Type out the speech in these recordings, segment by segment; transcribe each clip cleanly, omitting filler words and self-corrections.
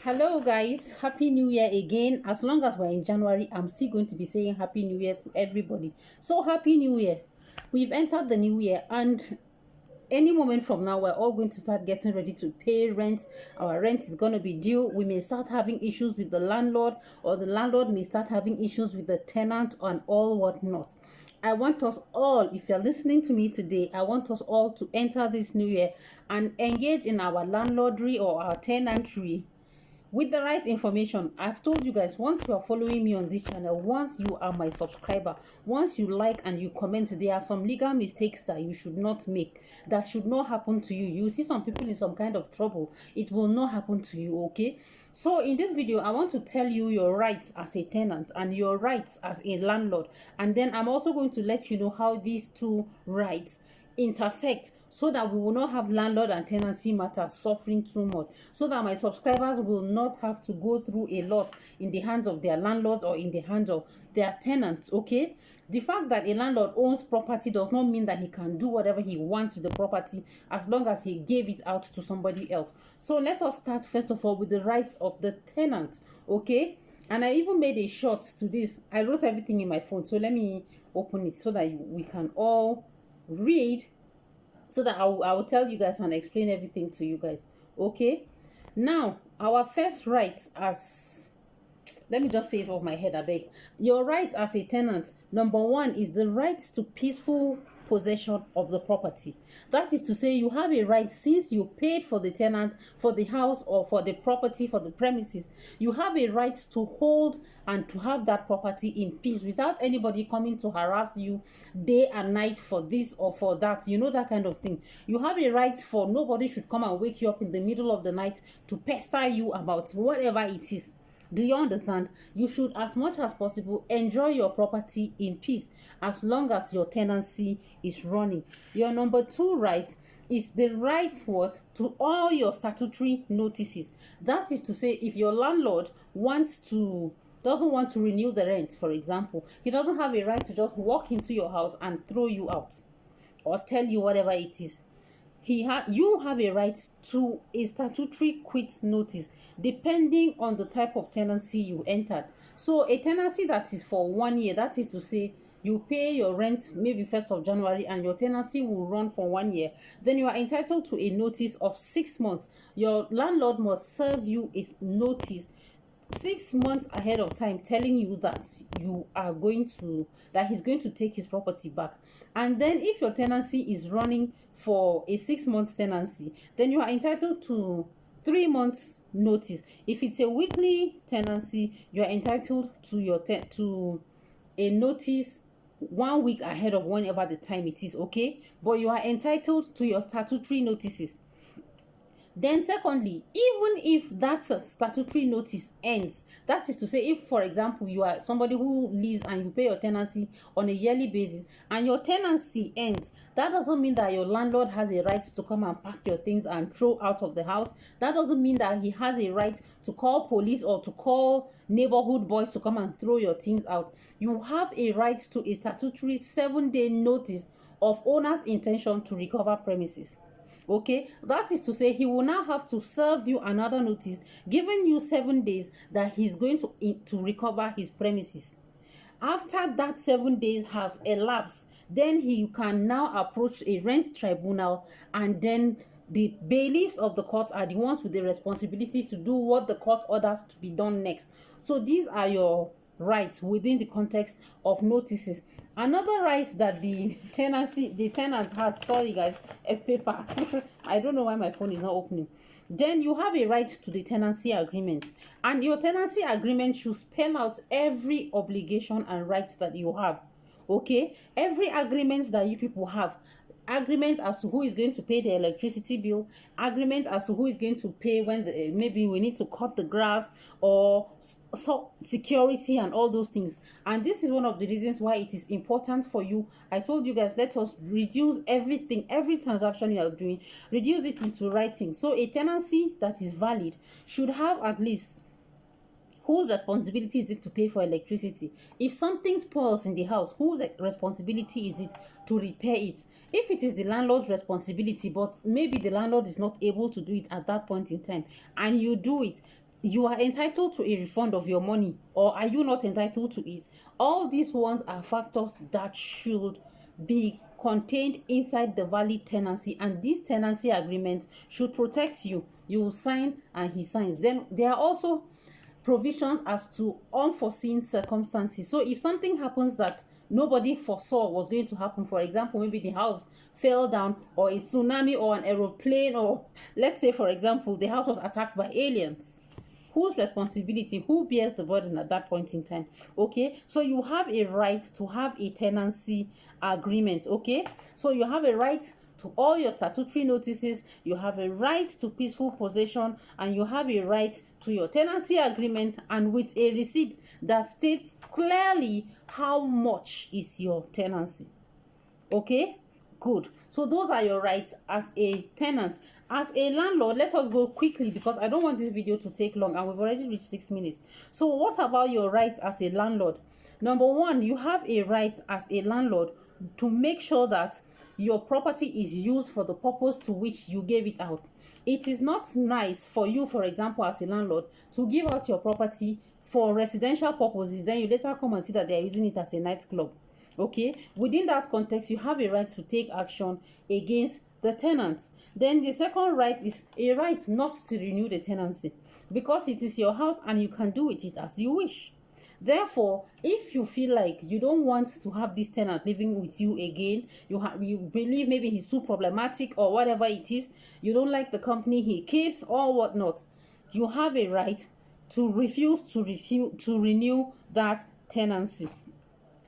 Hello guys, happy new year again. As long as we're in January, I'm still going to be saying happy new year to everybody. So happy new year. We've entered the new year, and any moment from now we're all going to start getting ready to pay rent. Our rent is going to be due. We may start having issues with the landlord, or the landlord may start having issues with the tenant and all whatnot. I want us all, if you're listening to me today, I want us all to enter this new year and engage in our landlordry or our tenantry with the right information. I've told you guys, once you are following me on this channel, once you are my subscriber, once you like and you comment, there are some legal mistakes that you should not make, that should not happen to you. You see some people in some kind of trouble, it will not happen to you. Okay, so in this video I want to tell you your rights as a tenant and your rights as a landlord, and then I'm also going to let you know how these two rights intersect, so that we will not have landlord and tenancy matters suffering too much, so that my subscribers will not have to go through a lot in the hands of their landlords or in the hands of their tenants. Okay, the fact that a landlord owns property does not mean that he can do whatever he wants with the property, as long as he gave it out to somebody else. So let us start first of all with the rights of the tenant. Okay, and I even made a short to this. I wrote everything in my phone, so let me open it so that we can all read, so that I will tell you guys and explain everything to you guys. Okay, now our first right as, let me just say it off my head, I beg. Your right as a tenant, number one, is the right to peaceful possession of the property. That is to say, you have a right, since you paid for the tenant, for the house or for the property, for the premises, you have a right to hold and to have that property in peace, without anybody coming to harass you day and night for this or for that, you know, that kind of thing. You have a right for nobody should come and wake you up in the middle of the night to pester you about whatever it is. Do you understand? You should, as much as possible, enjoy your property in peace, as long as your tenancy is running. Your number two right is the right what to all your statutory notices. That is to say, if your landlord doesn't want to renew the rent, for example, he doesn't have a right to just walk into your house and throw you out or tell you whatever it is. You have a right to a statutory quit notice, depending on the type of tenancy you entered. So a tenancy that is for 1 year, that is to say you pay your rent maybe 1st of January and your tenancy will run for 1 year, then you are entitled to a notice of 6 months. Your landlord must serve you a notice 6 months ahead of time, telling you that he's going to take his property back. And then if your tenancy is running for a 6 months tenancy, then you are entitled to 3 months notice. If it's a weekly tenancy, you are entitled to a notice 1 week ahead of whenever the time it is. Okay, but you are entitled to your statutory notices. Then secondly, even if that statutory notice ends, that is to say, if for example you are somebody who lives and you pay your tenancy on a yearly basis and your tenancy ends, that doesn't mean that your landlord has a right to come and pack your things and throw out of the house. That doesn't mean that he has a right to call police or to call neighborhood boys to come and throw your things out. You have a right to a statutory 7-day notice of owner's intention to recover premises. Okay, that is to say, he will now have to serve you another notice, giving you 7 days that he's going to recover his premises. After that 7 days have elapsed, then he can now approach a rent tribunal, and then the bailiffs of the court are the ones with the responsibility to do what the court orders to be done next. So these are your rights within the context of notices. Another right that the tenant has, sorry guys, a paper I don't know why my phone is not opening. Then you have a right to the tenancy agreement, and your tenancy agreement should spell out every obligation and right that you have. Okay, every agreement that you people have, agreement as to who is going to pay the electricity bill, agreement as to who is going to pay when maybe we need to cut the grass, or so security and all those things. And this is one of the reasons why it is important for you. I told you guys, let us reduce everything, every transaction you are doing, reduce it into writing. So a tenancy that is valid should have at least whose responsibility is it to pay for electricity? If something spoils in the house, whose responsibility is it to repair it? If it is the landlord's responsibility, but maybe the landlord is not able to do it at that point in time, and you do it, you are entitled to a refund of your money, or are you not entitled to it? All these ones are factors that should be contained inside the valid tenancy, and this tenancy agreement should protect you. You will sign and he signs. Then there are also provisions as to unforeseen circumstances. So if something happens that nobody foresaw was going to happen, for example, maybe the house fell down, or a tsunami, or an aeroplane, or let's say, for example, the house was attacked by aliens, whose responsibility, who bears the burden at that point in time? Okay, so you have a right to have a tenancy agreement. Okay, so you have a right to all your statutory notices, you have a right to peaceful possession, and you have a right to your tenancy agreement, and with a receipt that states clearly how much is your tenancy. Okay, good. So those are your rights as a tenant. As a landlord, let us go quickly because I don't want this video to take long, and we've already reached 6 minutes. So what about your rights as a landlord? Number one, you have a right as a landlord to make sure that your property is used for the purpose to which you gave it out. It is not nice for you, for example, as a landlord, to give out your property for residential purposes, then you later come and see that they are using it as a nightclub. Okay, within that context, you have a right to take action against the tenant. Then the second right is a right not to renew the tenancy, because it is your house and you can do with it as you wish. Therefore, if you feel like you don't want to have this tenant living with you again, you believe maybe he's too problematic or whatever it is, you don't like the company he keeps or whatnot, you have a right to refuse to renew that tenancy.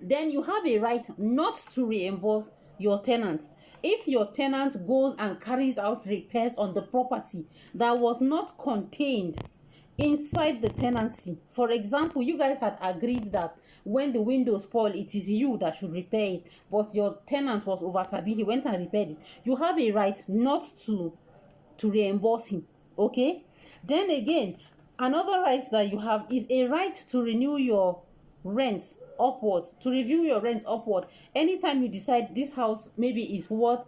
Then you have a right not to reimburse your tenant. If your tenant goes and carries out repairs on the property that was not contained inside the tenancy, for example, you guys had agreed that when the windows spoil, it is you that should repair it, but your tenant was over sabi, he went and repaired it, you have a right not to reimburse him. Okay, then again, another right that you have is a right to renew your rent upward, to review your rent upward. Anytime you decide this house maybe is worth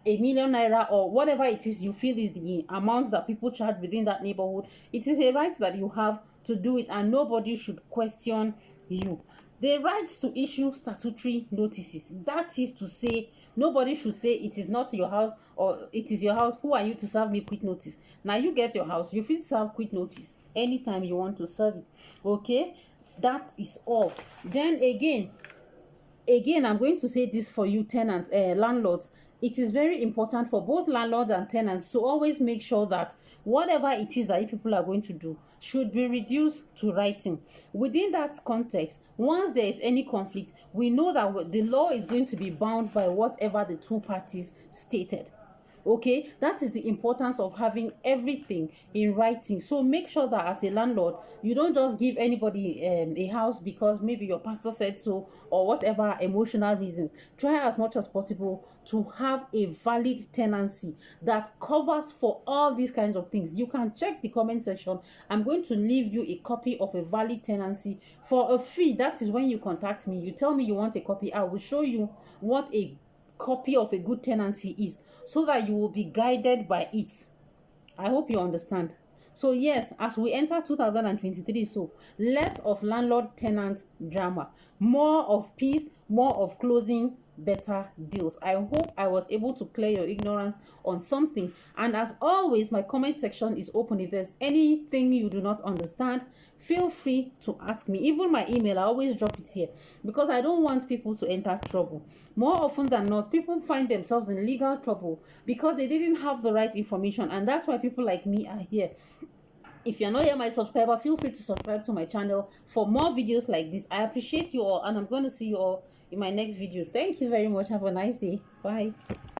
₦1,000,000 or whatever it is you feel is the amount that people charge within that neighborhood, it is a right that you have to do it, and nobody should question you. The right to issue statutory notices, that is to say, nobody should say it is not your house, or it is your house, who are you to serve me quick notice? Now you get your house, you feel serve quick notice anytime you want to serve it. Okay, that is all. Then again, I'm going to say this for you tenants, landlords. It is very important for both landlords and tenants to always make sure that whatever it is that you people are going to do should be reduced to writing. Within that context, once there is any conflict, we know that the law is going to be bound by whatever the two parties stated. Okay, that is the importance of having everything in writing. So make sure that as a landlord, you don't just give anybody a house because maybe your pastor said so, or whatever emotional reasons. Try as much as possible to have a valid tenancy that covers for all these kinds of things. You can check the comment section. I'm going to leave you a copy of a valid tenancy for a fee. That is when you contact me, you tell me you want a copy, I will show you what a copy of a good tenancy is, so that you will be guided by it. I hope you understand. So yes, as we enter 2023, so less of landlord tenant drama, more of peace, more of closing better deals. I hope I was able to clear your ignorance on something, and as always, my comment section is open. If there's anything you do not understand, feel free to ask me. Even my email, I always drop it here because I don't want people to enter trouble. More often than not, people find themselves in legal trouble because they didn't have the right information, and that's why people like me are here. If you're not yet my subscriber, feel free to subscribe to my channel for more videos like this. I appreciate you all, and I'm going to see you all in my next video. Thank you very much. Have a nice day. Bye.